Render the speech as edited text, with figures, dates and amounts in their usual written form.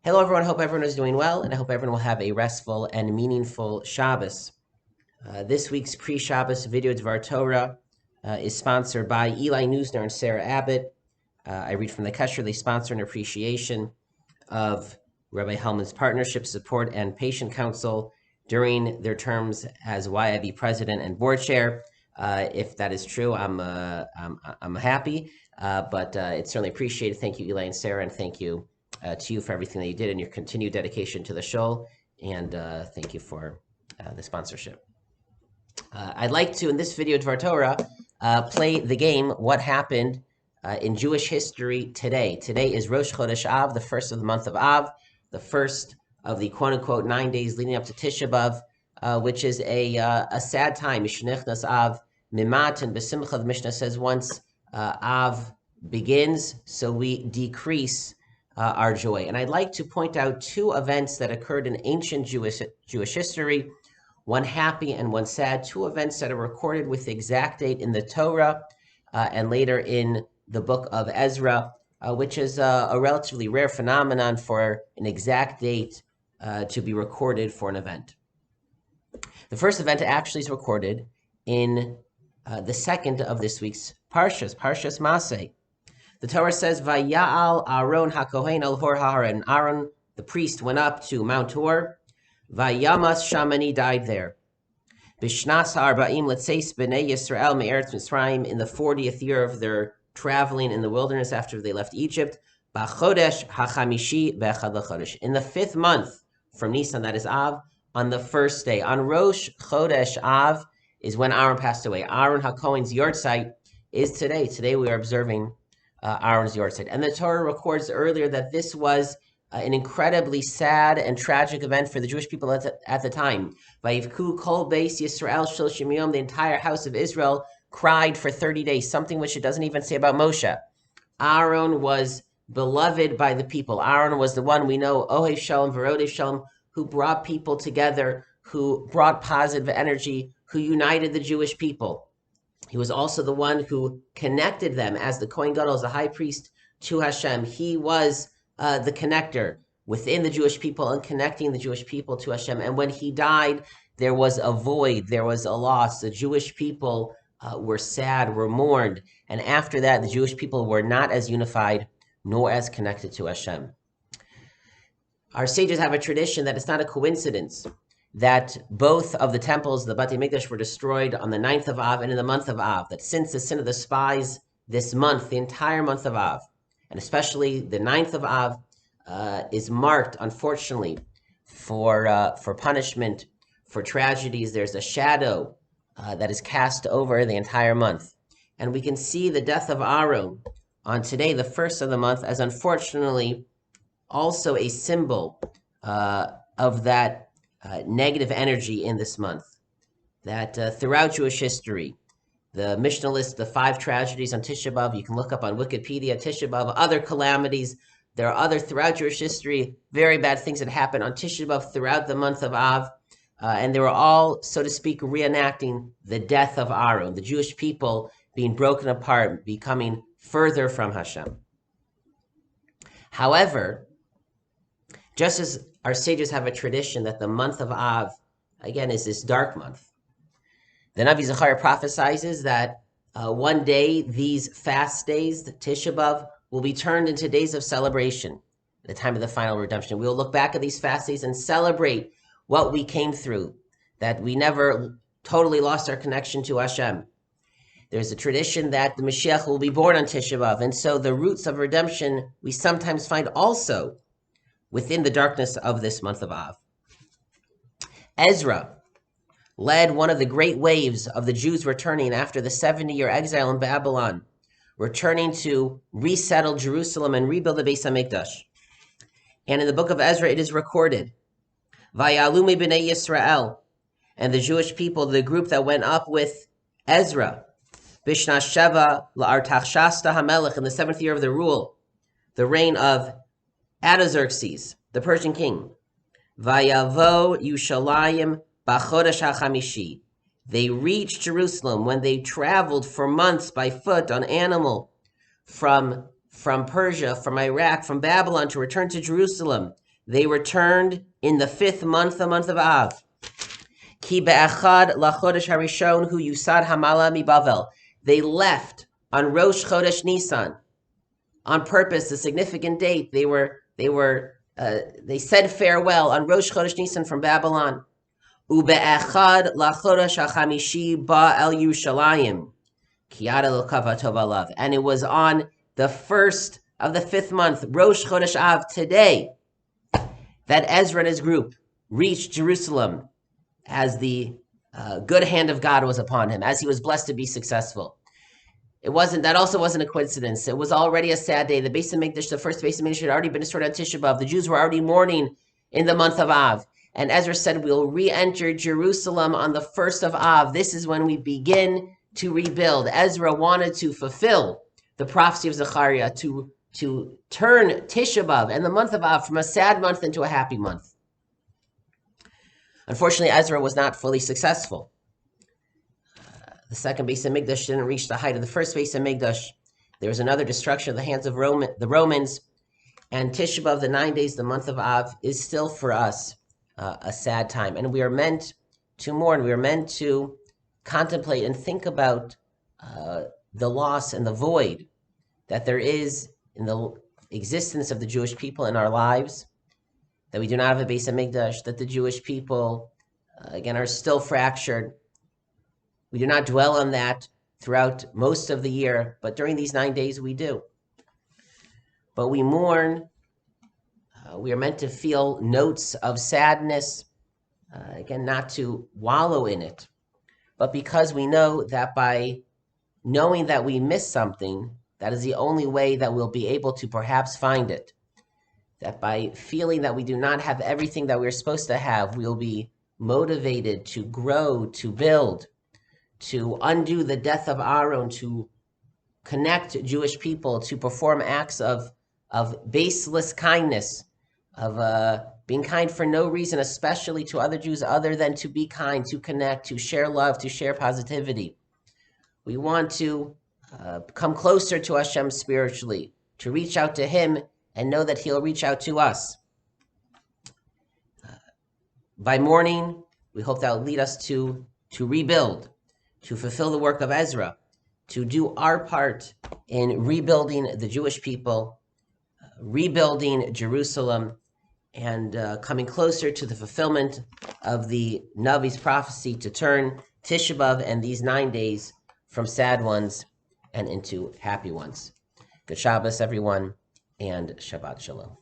Hello, everyone. Hope everyone is doing well, and I hope everyone will have a restful and meaningful Shabbos. This week's pre-Shabbos video Dvar Torah is sponsored by Eli Neusner and Sarah Abbott. I read from the Kesher. They sponsor an appreciation of Rabbi Hellman's partnership, support, and patient counsel during their terms as YIB president and board chair. If that is true, I'm happy, but it's certainly appreciated. Thank you, Eli and Sarah, and thank you to you for everything that you did and your continued dedication to the show. And thank you for the sponsorship. I'd like to, in this video, Dvar Torah, play the game, What Happened in Jewish History Today. Today is Rosh Chodesh Av, the first of the month of Av, the first of the quote-unquote 9 days leading up to Tisha B'Av, which is a sad time. Mishnichnas Av Mimat and Besimcha, the Mishnah says once Av begins, so we decrease our joy. And I'd like to point out two events that occurred in ancient Jewish history, one happy and one sad, two events that are recorded with the exact date in the Torah and later in the book of Ezra, which is a relatively rare phenomenon for an exact date to be recorded for an event. The first event actually is recorded in the second of this week's Parshas Masei. The Torah says, "Vaya'al Aaron hakohen al hor ha'ar," and Aaron, the priest, went up to Mount Hor. Vayamas Shamani died there. Bishnas ha'arba'im letzeis b'nei Yisrael me'eretz Mitzrayim, in the 40th year of their traveling in the wilderness after they left Egypt. B'chodesh ha'chamishi be'echad l'chodesh, in the 5th month from Nisan, that is Av, on the first day. On Rosh Chodesh Av is when Aaron passed away. Aaron HaKohen's yahrzeit is today. Today we are observing Aaron's yahrzeit. And the Torah records earlier that this was an incredibly sad and tragic event for the Jewish people at the time. Vayivku kol beis Yisrael shloshim yom, the entire house of Israel cried for 30 days, something which it doesn't even say about Moshe. Aaron was beloved by the people. Aaron was the one we know, Ohev Shalom V'Rodev Shalom, who brought people together, who brought positive energy, who united the Jewish people. He was also the one who connected them as the Kohen Gadol, as the high priest, to Hashem. He was the connector within the Jewish people and connecting the Jewish people to Hashem. And when he died, there was a void, there was a loss. The Jewish people were sad, were mourned. And after that, the Jewish people were not as unified nor as connected to Hashem. Our sages have a tradition that it's not a coincidence that both of the temples, the Batei Mikdash, were destroyed on the 9th of Av and in the month of Av. That since the sin of the spies this month, the entire month of Av, and especially the 9th of Av, is marked, unfortunately, for punishment, for tragedies. There's a shadow that is cast over the entire month. And we can see the death of Aaron on today, the first of the month, as unfortunately also a symbol of that negative energy in this month. That throughout Jewish history, the Mishnah lists the 5 tragedies on Tisha B'Av. You can look up on Wikipedia, Tisha B'Av, other calamities. There are other, throughout Jewish history, very bad things that happen on Tisha B'Av throughout the month of Av. And they were all, so to speak, reenacting the death of Aaron, the Jewish people being broken apart, becoming further from Hashem. However, just as our sages have a tradition that the month of Av, again, is this dark month, the Navi Zechariah prophesizes that one day these fast days, the Tisha B'Av, will be turned into days of celebration, the time of the final redemption. We will look back at these fast days and celebrate what we came through, that we never totally lost our connection to Hashem. There's a tradition that the Mashiach will be born on Tisha B'Av, and so the roots of redemption we sometimes find also within the darkness of this month of Av. Ezra led one of the great waves of the Jews returning after the 70-year exile in Babylon, returning to resettle Jerusalem and rebuild the Beis HaMikdash. And in the book of Ezra, it is recorded, Vayalu b'nei Yisrael, and the Jewish people, the group that went up with Ezra, Bishna Sheva la'Artaxshasta HaMelech, in the 7th year of the rule, the reign of Artaxerxes, the Persian king. Vayavo Yushalayim b'chodesh ha'chamishi. They reached Jerusalem when they traveled for months by foot on animal from Persia, from Iraq, from Babylon to return to Jerusalem. They returned in the 5th month, the month of Av. Ki be'echad lachodesh harishon hu yusad hamala mi Bavel. They left on Rosh Chodesh Nisan on purpose, a significant date. They said farewell on Rosh Chodesh Nisan from Babylon. Ube'echad lachodesh hachamishi ba el Yerushalayim. And it was on the 1st of the 5th month, Rosh Chodesh Av, today, that Ezra and his group reached Jerusalem as the good hand of God was upon him, as he was blessed to be successful. That also wasn't a coincidence. It was already a sad day. The Beis HaMikdash, the first Beis HaMikdash, had already been destroyed on Tisha B'Av. The Jews were already mourning in the month of Av. And Ezra said, we'll re-enter Jerusalem on the 1st of Av. This is when we begin to rebuild. Ezra wanted to fulfill the prophecy of Zechariah, to turn Tisha B'Av and the month of Av from a sad month into a happy month. Unfortunately, Ezra was not fully successful. The second Beis HaMikdash didn't reach the height of the first Beis HaMikdash. There was another destruction at the hands of the Romans. And Tisha B'Av, the 9 days, the month of Av, is still for us a sad time. And we are meant to mourn. We are meant to contemplate and think about the loss and the void that there is in the existence of the Jewish people in our lives, that we do not have a Beis HaMikdash, that the Jewish people, again, are still fractured. We do not dwell on that throughout most of the year, but during these 9 days we do. But we mourn. We are meant to feel notes of sadness, again, not to wallow in it, but because we know that by knowing that we miss something, that is the only way that we'll be able to perhaps find it. That by feeling that we do not have everything that we're supposed to have, we'll be motivated to grow, to build, to undo the death of Aaron, to connect Jewish people, to perform acts of baseless kindness, of being kind for no reason, especially to other Jews, other than to be kind, to connect, to share love, to share positivity. We want to come closer to Hashem spiritually, to reach out to Him and know that He'll reach out to us. By mourning, we hope that will lead us to rebuild, to fulfill the work of Ezra, to do our part in rebuilding the Jewish people, rebuilding Jerusalem, and coming closer to the fulfillment of the Navi's prophecy to turn Tisha B'Av and these 9 days from sad ones and into happy ones. Good Shabbos, everyone, and Shabbat Shalom.